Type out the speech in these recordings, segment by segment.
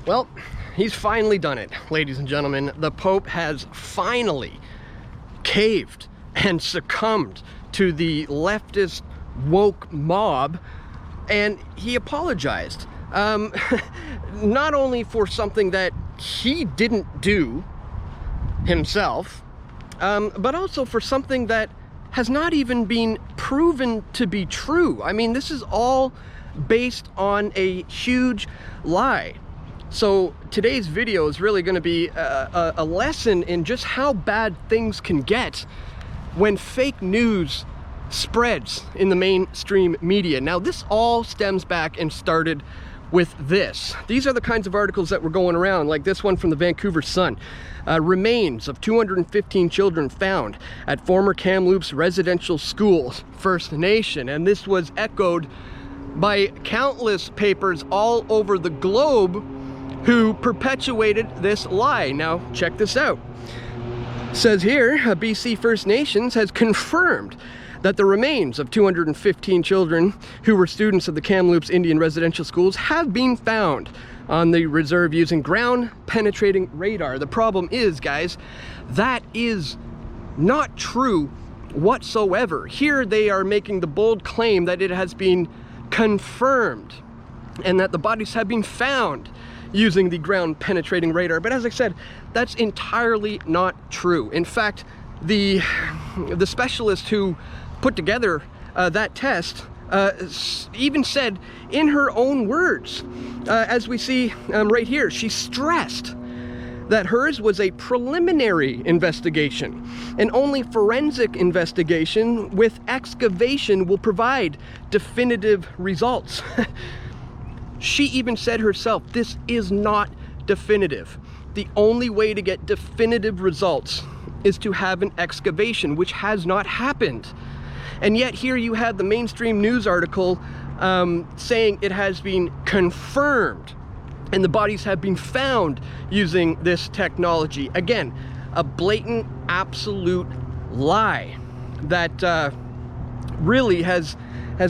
Well, he's finally done it, ladies and gentlemen. The Pope has finally caved and succumbed to the leftist woke mob, and he apologized. Not only for something that he didn't do himself, but also for something that has not even been proven to be true. I mean, this is all based on a huge lie. So today's video is really going to be a lesson in just how bad things can get when fake news spreads in the mainstream media. Now, this all stems back and started with this. These are the kinds of articles that were going around, like this one from the Vancouver Sun. Remains of 215 children found at former Kamloops residential schools, First Nation. And this was echoed by countless papers all over the globe who perpetuated this lie. Now, check this out. It says here, BC First Nations has confirmed that the remains of 215 children who were students of the Kamloops Indian residential schools have been found on the reserve using ground-penetrating radar. The problem is, guys, that is not true whatsoever. Here they are making the bold claim that it has been confirmed and that the bodies have been found using the ground-penetrating radar. But as I said, that's entirely not true. In fact, the specialist who put together that test even said in her own words, as we see right here, she stressed that hers was a preliminary investigation and only forensic investigation with excavation will provide definitive results. She even said herself, this is not definitive. The only way to get definitive results is to have an excavation, which has not happened. And yet here you had the mainstream news article saying it has been confirmed and the bodies have been found using this technology. Again, a blatant, absolute lie that really has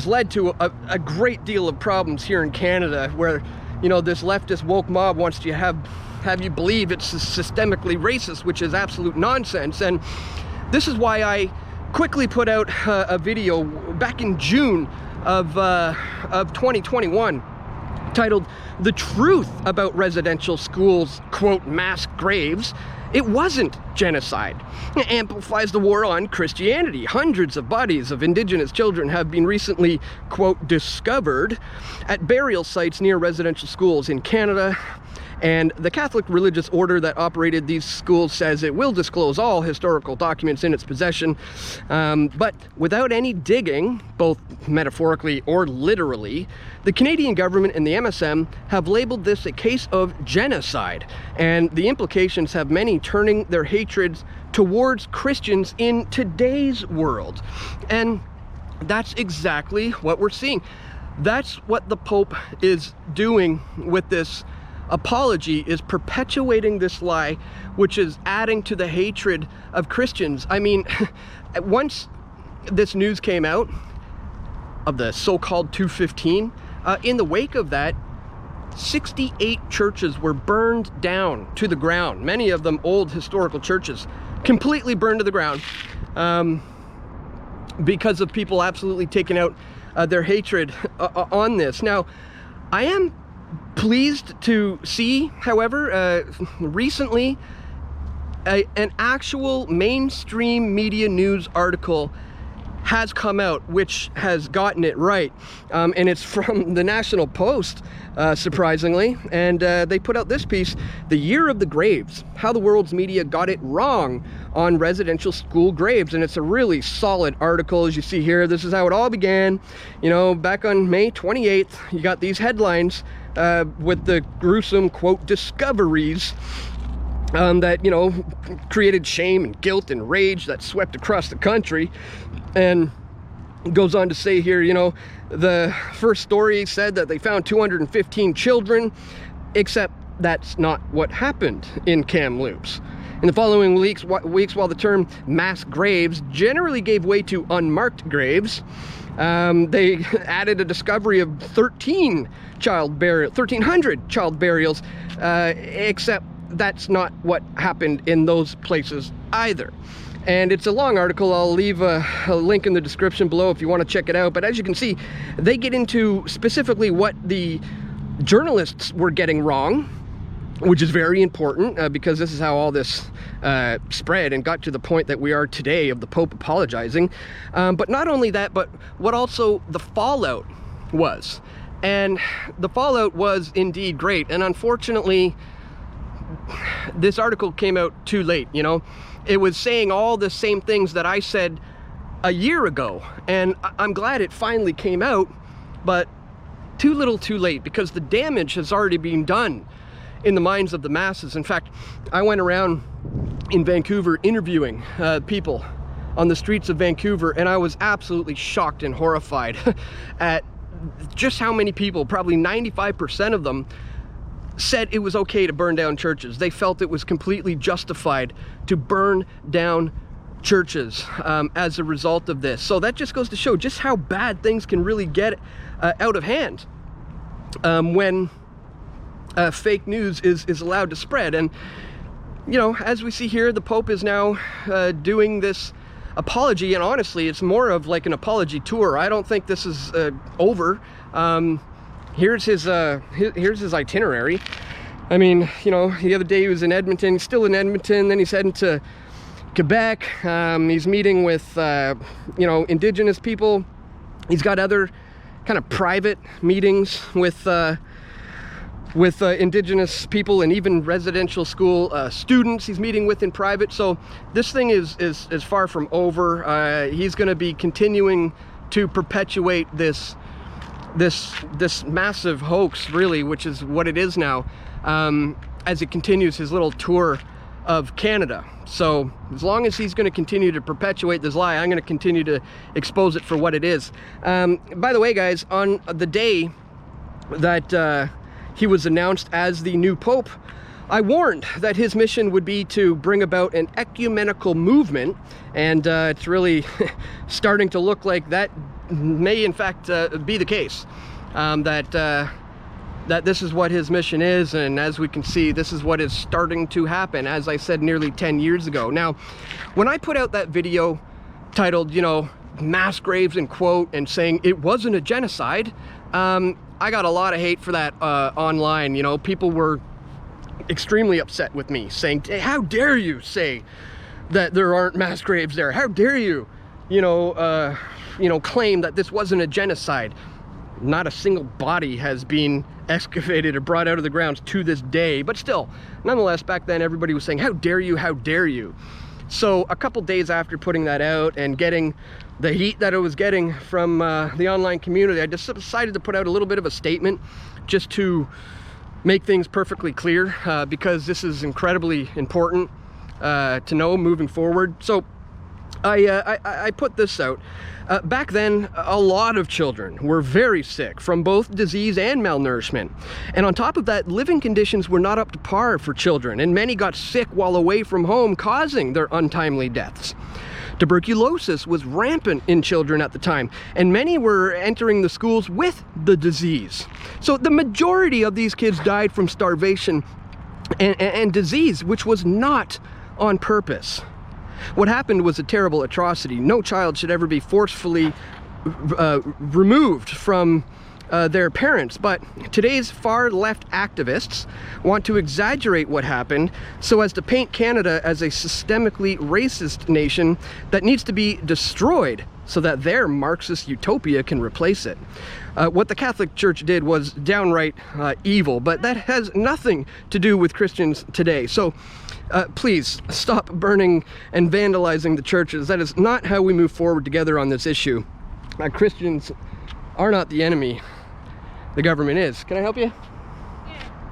led to a great deal of problems here in Canada, where, you know, this leftist woke mob wants to have you believe it's systemically racist, which is absolute nonsense. And this is why I quickly put out a video back in June of 2021 titled "The Truth About Residential Schools, quote, Mass Graves. It wasn't genocide. It amplifies the war on Christianity. Hundreds of bodies of Indigenous children have been recently, quote, discovered at burial sites near residential schools in Canada. And the Catholic religious order that operated these schools says it will disclose all historical documents in its possession, but without any digging, both metaphorically or literally, the Canadian government and the MSM have labeled this a case of genocide, and the implications have many turning their hatreds towards Christians in today's world. And that's exactly what we're seeing. That's what the Pope is doing with this apology, is perpetuating this lie, which is adding to the hatred of Christians. I mean, once this news came out of the so-called 215, in the wake of that, 68 churches were burned down to the ground. Many of them old historical churches, completely burned to the ground because of people absolutely taking out their hatred on this. Now, I am pleased to see, however, recently an actual mainstream media news article has come out which has gotten it right, and it's from the National Post, surprisingly, and they put out this piece, "The Year of the Graves, How the World's Media Got It Wrong on Residential School Graves." And it's a really solid article. As you see here, this is how it all began. You know, back on May 28th, you got these headlines with the gruesome, quote, discoveries that, you know, created shame and guilt and rage that swept across the country. And goes on to say here, you know, the first story said that they found 215 children, except that's not what happened in Kamloops. In the following weeks, while the term mass graves generally gave way to unmarked graves, They added a discovery of 1,300 child burials, except that's not what happened in those places either. And it's a long article. I'll leave a link in the description below if you want to check it out. But as you can see, they get into specifically what the journalists were getting wrong, which is very important because this is how all this spread and got to the point that we are today of the Pope apologizing. But not only that, but what also the fallout was. And the fallout was indeed great. And unfortunately, this article came out too late, you know. It was saying all the same things that I said a year ago. And I'm glad it finally came out, but too little too late, because the damage has already been done in the minds of the masses. In fact, I went around in Vancouver interviewing people on the streets of Vancouver, and I was absolutely shocked and horrified at just how many people, probably 95% of them, said it was okay to burn down churches. They felt it was completely justified to burn down churches as a result of this. So that just goes to show just how bad things can really get out of hand when fake news is allowed to spread. And you know, as we see here, the Pope is now doing this apology, and honestly, it's more of like an apology tour. I don't think this is over. Here's his itinerary. I mean, you know, the other day he was in Edmonton. He's still in Edmonton. Then he's heading to Quebec. He's meeting with, you know, Indigenous people. He's got other kind of private meetings with Indigenous people and even residential school students he's meeting with in private. So this thing is far from over. He's going to be continuing to perpetuate this massive hoax, really, which is what it is now, as he continues his little tour of Canada. So as long as he's going to continue to perpetuate this lie, I'm going to continue to expose it for what it is. By the way, guys, on the day that he was announced as the new Pope, I warned that his mission would be to bring about an ecumenical movement, and it's really starting to look like that may in fact be the case, that this is what his mission is. And as we can see, this is what is starting to happen, as I said nearly 10 years ago. Now, when I put out that video titled, you know, mass graves in quote, and saying it wasn't a genocide, I got a lot of hate for that online. You know, people were extremely upset with me, saying, hey, how dare you say that there aren't mass graves there? How dare you, you know, claim that this wasn't a genocide? Not a single body has been excavated or brought out of the ground to this day, but still, nonetheless, back then everybody was saying, how dare you, how dare you? So a couple days after putting that out and getting the heat that I was getting from the online community, I just decided to put out a little bit of a statement just to make things perfectly clear, because this is incredibly important to know moving forward. So I put this out. Back then, a lot of children were very sick from both disease and malnourishment. And on top of that, living conditions were not up to par for children, and many got sick while away from home, causing their untimely deaths. Tuberculosis was rampant in children at the time, and many were entering the schools with the disease. So the majority of these kids died from starvation and disease, which was not on purpose. What happened was a terrible atrocity. No child should ever be forcefully removed from their parents, but today's far left activists want to exaggerate what happened so as to paint Canada as a systemically racist nation that needs to be destroyed so that their Marxist utopia can replace it. What the Catholic Church did was downright evil, but that has nothing to do with Christians today. So please stop burning and vandalizing the churches. That is not how we move forward together on this issue. Christians are not the enemy. The government is. Can I help you? Yeah.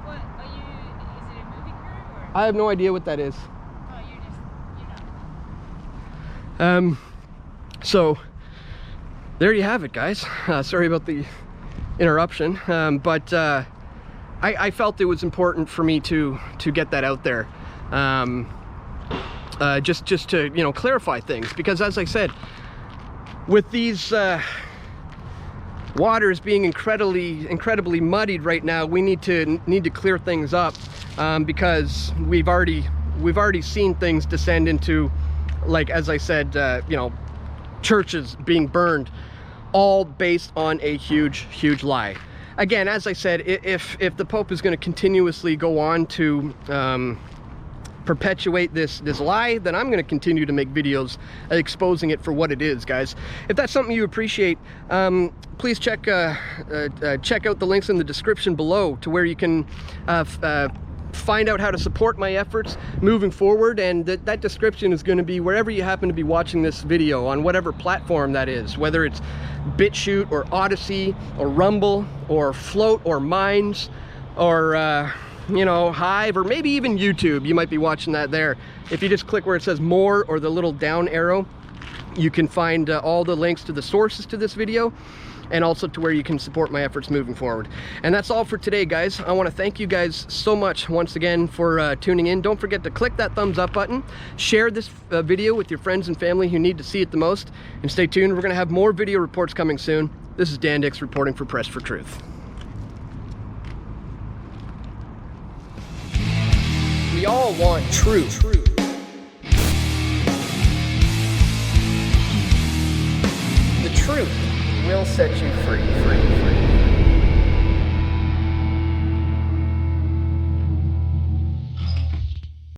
What are you? Is it a movie crew or? I have no idea what that is. Oh, you're just, you know. So there you have it, guys. Sorry about the interruption, but I felt it was important for me to get that out there, just to, you know, clarify things, because as I said, with these water is being incredibly muddied right now. We need to clear things up, because we've already seen things descend into, like, as I said, you know, churches being burned, all based on a huge lie. Again, as I said, if the Pope is going to continuously go on to perpetuate this lie, then I'm going to continue to make videos exposing it for what it is, guys. If that's something you appreciate, please check out the links in the description below to where you can find out how to support my efforts moving forward, and that description is going to be wherever you happen to be watching this video, on whatever platform that is, whether it's BitChute or Odyssey or Rumble or Float or Minds or you know, Hive, or maybe even YouTube. You might be watching that there. If you just click where it says more or the little down arrow, you can find all the links to the sources to this video, and also to where you can support my efforts moving forward. And that's all for today, guys. I want to thank you guys so much once again for tuning in. Don't forget to click that thumbs up button, share this video with your friends and family who need to see it the most, and stay tuned. We're going to have more video reports coming soon. This is Dan Dicks reporting for Press for Truth. We all want truth. The truth will set you free.